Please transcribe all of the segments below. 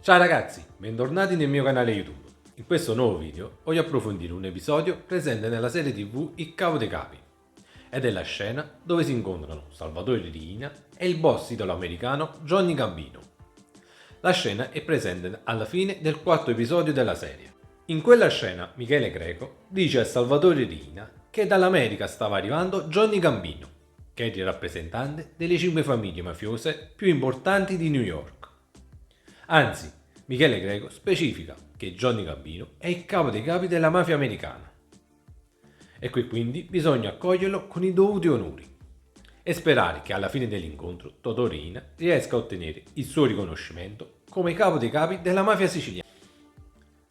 Ciao ragazzi, bentornati nel mio canale YouTube. In questo nuovo video voglio approfondire un episodio presente nella serie TV Il Capo dei Capi ed è la scena dove si incontrano Salvatore Riina e il boss italo-americano Johnny Gambino. La scena è presente alla fine del quarto episodio della serie. In quella scena Michele Greco dice a Salvatore Riina che dall'America stava arrivando Johnny Gambino, che è il rappresentante delle 5 famiglie mafiose più importanti di New York. Anzi, Michele Greco specifica che Johnny Gambino è il capo dei capi della mafia americana. E qui quindi bisogna accoglierlo con i dovuti onori e sperare che alla fine dell'incontro Totò Riina riesca a ottenere il suo riconoscimento come capo dei capi della mafia siciliana.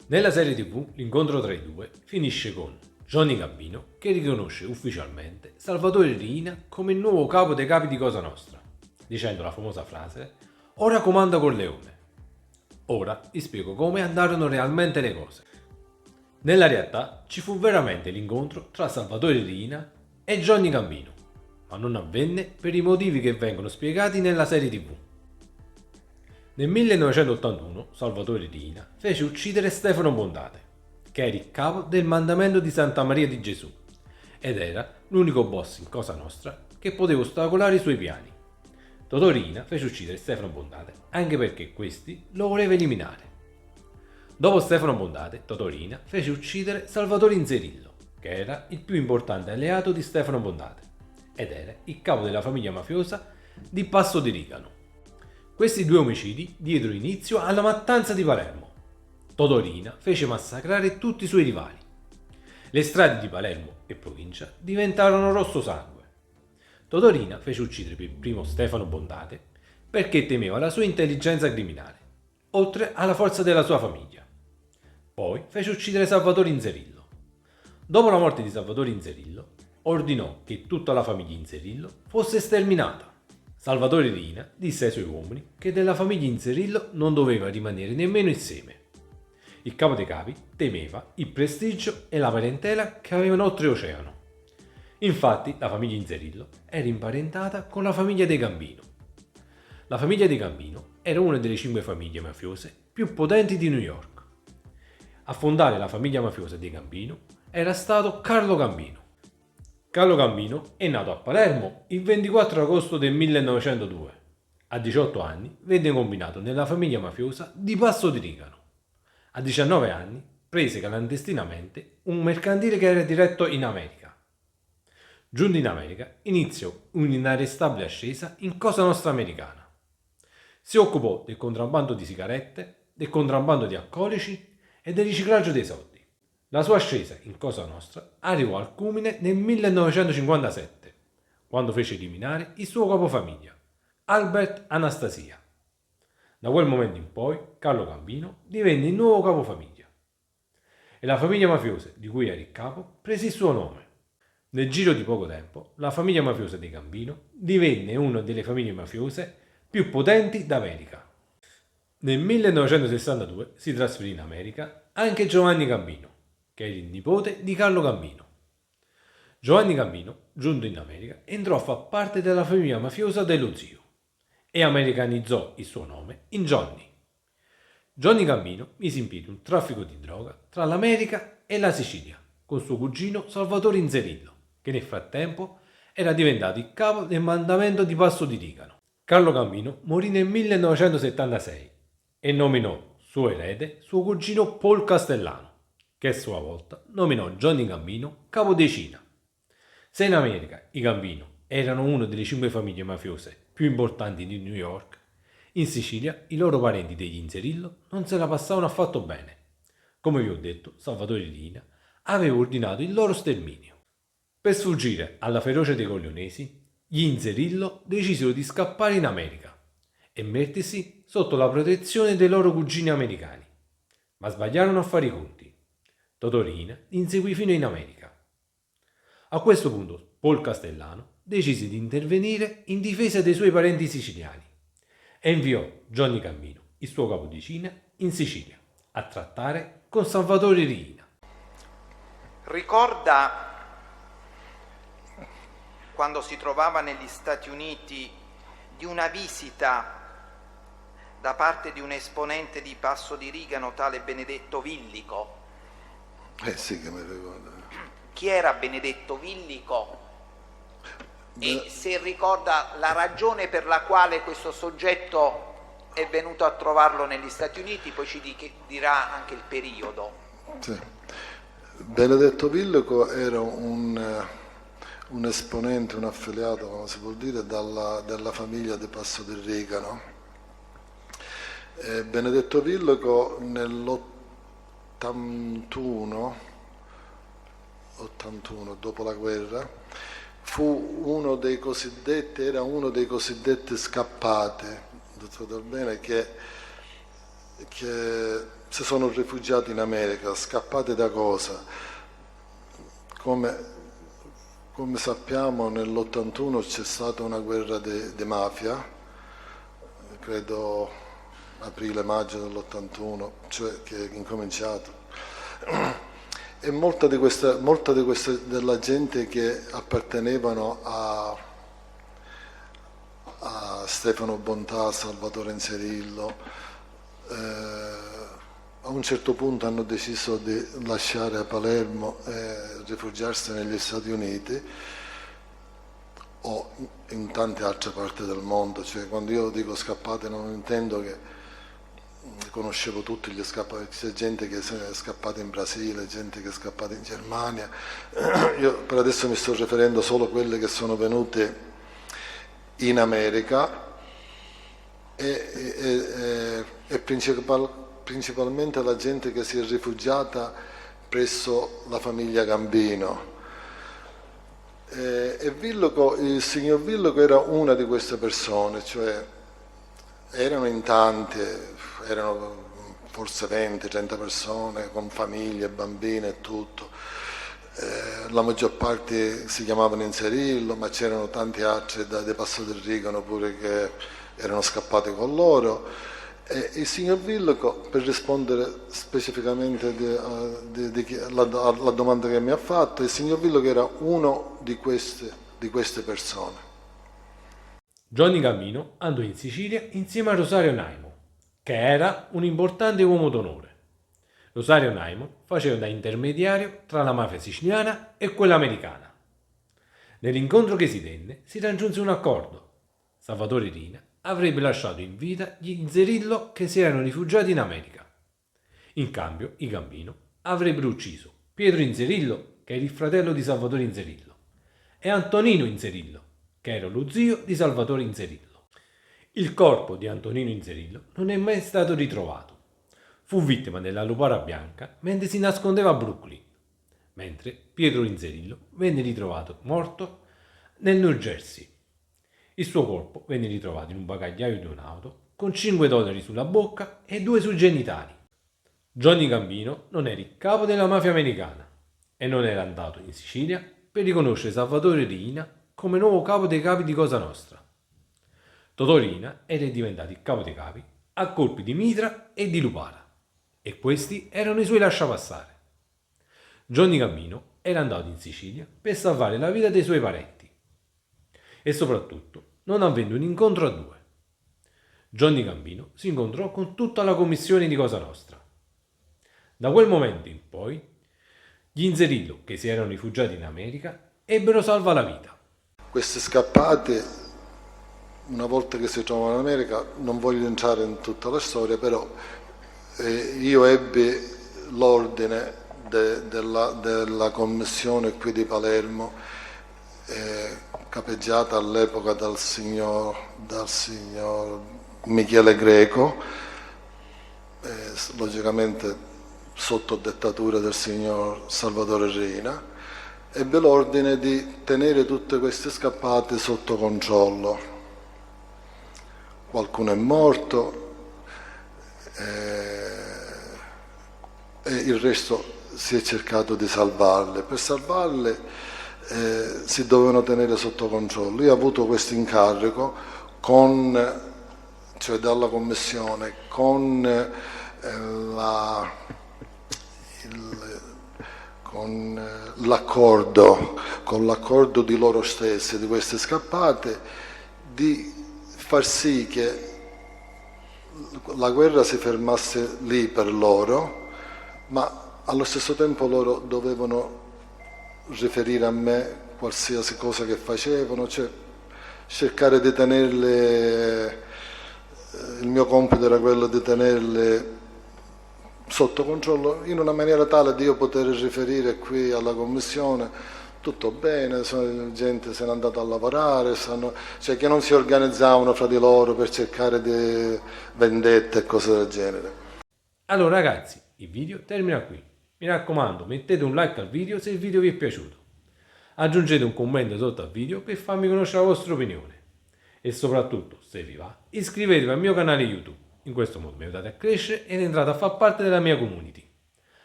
Nella serie TV l'incontro tra i due finisce con Johnny Gambino che riconosce ufficialmente Salvatore Riina come il nuovo capo dei capi di Cosa Nostra, dicendo la famosa frase "Ora comanda Corleone". Ora vi spiego come andarono realmente le cose. Nella realtà ci fu veramente l'incontro tra Salvatore Riina e Johnny Gambino, ma non avvenne per i motivi che vengono spiegati nella serie TV. Nel 1981 Salvatore Riina fece uccidere Stefano Bondate, che era il capo del mandamento di Santa Maria di Gesù ed era l'unico boss in Cosa Nostra che poteva ostacolare i suoi piani. Totò Riina fece uccidere Stefano Bondate anche perché questi lo voleva eliminare. Dopo Stefano Bondate, Totò Riina fece uccidere Salvatore Inzerillo, che era il più importante alleato di Stefano Bondate ed era il capo della famiglia mafiosa di Passo di Rigano. Questi due omicidi diedero inizio alla mattanza di Palermo. Totò Riina fece massacrare tutti i suoi rivali. Le strade di Palermo e provincia diventarono rosso sangue. Totò Riina fece uccidere per primo Stefano Bondate perché temeva la sua intelligenza criminale, oltre alla forza della sua famiglia. Poi fece uccidere Salvatore Inzerillo. Dopo la morte di Salvatore Inzerillo, ordinò che tutta la famiglia Inzerillo fosse sterminata. Salvatore Riina disse ai suoi uomini che della famiglia Inzerillo non doveva rimanere nemmeno il seme. Il capo dei capi temeva il prestigio e la parentela che avevano oltreoceano. Infatti la famiglia Inzerillo era imparentata con la famiglia dei Gambino. La famiglia dei Gambino era una delle 5 famiglie mafiose più potenti di New York. A fondare la famiglia mafiosa dei Gambino era stato Carlo Gambino. Carlo Gambino è nato a Palermo il 24 agosto del 1902. A 18 anni venne combinato nella famiglia mafiosa di Passo di Rigano. A 19 anni prese clandestinamente un mercantile che era diretto in America. Giunto in America, iniziò un'inarrestabile ascesa in Cosa Nostra americana. Si occupò del contrabbando di sigarette, del contrabbando di alcolici e del riciclaggio dei soldi. La sua ascesa in Cosa Nostra arrivò al culmine nel 1957, quando fece eliminare il suo capofamiglia, Albert Anastasia. Da quel momento in poi, Carlo Gambino divenne il nuovo capofamiglia. E la famiglia mafiosa di cui era il capo prese il suo nome. Nel giro di poco tempo, la famiglia mafiosa dei Gambino divenne una delle famiglie mafiose più potenti d'America. Nel 1962 si trasferì in America anche Giovanni Gambino, che era il nipote di Carlo Gambino. Giovanni Gambino, giunto in America, entrò a far parte della famiglia mafiosa dello zio e americanizzò il suo nome in Johnny. Johnny Gambino mise in piedi un traffico di droga tra l'America e la Sicilia con suo cugino Salvatore Inzerillo, che nel frattempo era diventato il capo del mandamento di Passo di Rigano. Carlo Gambino morì nel 1976 e nominò suo erede suo cugino Paul Castellano, che a sua volta nominò Johnny Gambino capo decina. Se in America i Gambino erano una delle 5 famiglie mafiose più importanti di New York, in Sicilia i loro parenti degli Inzerillo non se la passavano affatto bene. Come vi ho detto, Salvatore Riina aveva ordinato il loro sterminio. Per sfuggire alla ferocia dei Corleonesi, gli Inzerillo decisero di scappare in America e mettersi sotto la protezione dei loro cugini americani, ma sbagliarono a fare i conti. Totò Riina li inseguì fino in America. A questo punto Paul Castellano decise di intervenire in difesa dei suoi parenti siciliani e inviò Johnny Gambino, il suo capodicina, in Sicilia a trattare con Salvatore Riina. Ricorda quando si trovava negli Stati Uniti di una visita da parte di un esponente di Passo di Rigano, tale Benedetto Villico. Sì, che mi ricordo. Chi era Benedetto Villico? E se ricorda la ragione per la quale questo soggetto è venuto a trovarlo negli Stati Uniti, poi ci dirà anche il periodo. Sì. Benedetto Villico era un esponente, un affiliato, come si può dire, della famiglia di Passo del Rigano. Benedetto Villico nell'81, dopo la guerra, era uno dei cosiddetti scappati, detto bene, che si sono rifugiati in America. Scappati da cosa? Come sappiamo, nell'81 c'è stata una guerra di mafia, credo aprile-maggio dell'81, cioè che è incominciato. E molta della gente che appartenevano a Stefano Bontà, a Salvatore Inzerillo, a un certo punto hanno deciso di lasciare Palermo e rifugiarsi negli Stati Uniti o in tante altre parti del mondo. Cioè, quando io dico scappate non intendo che conoscevo tutti gli scappati, c'è gente che è scappata in Brasile, gente che è scappata in Germania. Io per adesso mi sto riferendo solo a quelle che sono venute in America e principalmente la gente che si è rifugiata presso la famiglia Gambino. E Villico, il signor Villico era una di queste persone, cioè erano in tante, erano forse 20-30 persone con famiglie, bambine e tutto. La maggior parte si chiamavano Inzerillo, ma c'erano tanti altri dei Passo del Rigano pure che erano scappati con loro. E il signor Villico, per rispondere specificamente alla domanda che mi ha fatto, il signor Villico era uno di queste persone. Johnny Gambino andò in Sicilia insieme a Rosario Naimo, che era un importante uomo d'onore. Rosario Naimo faceva da intermediario tra la mafia siciliana e quella americana. Nell'incontro che si tenne si raggiunse un accordo. Salvatore Rina avrebbe lasciato in vita gli Inzerillo che si erano rifugiati in America. In cambio, i Gambino avrebbero ucciso Pietro Inzerillo, che era il fratello di Salvatore Inzerillo, e Antonino Inzerillo, che era lo zio di Salvatore Inzerillo. Il corpo di Antonino Inzerillo non è mai stato ritrovato. Fu vittima della lupara bianca mentre si nascondeva a Brooklyn, mentre Pietro Inzerillo venne ritrovato morto nel New Jersey. Il suo corpo venne ritrovato in un bagagliaio di un'auto con $5 sulla bocca e 2 sui genitali. Johnny Gambino non era il capo della mafia americana e non era andato in Sicilia per riconoscere Salvatore Rina come nuovo capo dei capi di Cosa Nostra. Totò Rina era diventato il capo dei capi a colpi di mitra e di lupara, e questi erano i suoi lasciapassare. Johnny Gambino era andato in Sicilia per salvare la vita dei suoi parenti e soprattutto non avendo un incontro a due. Johnny Gambino si incontrò con tutta la commissione di Cosa Nostra. Da quel momento in poi, gli Inzerillo, che si erano rifugiati in America, ebbero salva la vita. Questi scappati, una volta che si trovano in America, non voglio entrare in tutta la storia, però io ebbi l'ordine della commissione qui di Palermo, capeggiata all'epoca dal signor Michele Greco, logicamente sotto dettatura del signor Salvatore Rina, ebbe l'ordine di tenere tutte queste scappate sotto controllo. Qualcuno è morto e il resto si è cercato di salvarle. Per salvarle si dovevano tenere sotto controllo. Io ho avuto questo incarico cioè dalla commissione con l'accordo di loro stessi, di queste scappate, di far sì che la guerra si fermasse lì per loro, ma allo stesso tempo loro dovevano riferire a me qualsiasi cosa che facevano, cioè cercare di tenerle, il mio compito era quello di tenerle sotto controllo in una maniera tale da io poter riferire qui alla commissione tutto bene, la gente se n'è andata a lavorare, cioè che non si organizzavano fra di loro per cercare di vendette e cose del genere. Allora ragazzi, il video termina qui. Mi raccomando, mettete un like al video se il video vi è piaciuto. Aggiungete un commento sotto al video per farmi conoscere la vostra opinione. E soprattutto, se vi va, iscrivetevi al mio canale YouTube. In questo modo mi aiutate a crescere ed entrate a far parte della mia community.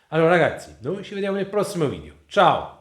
Allora ragazzi, noi ci vediamo nel prossimo video. Ciao!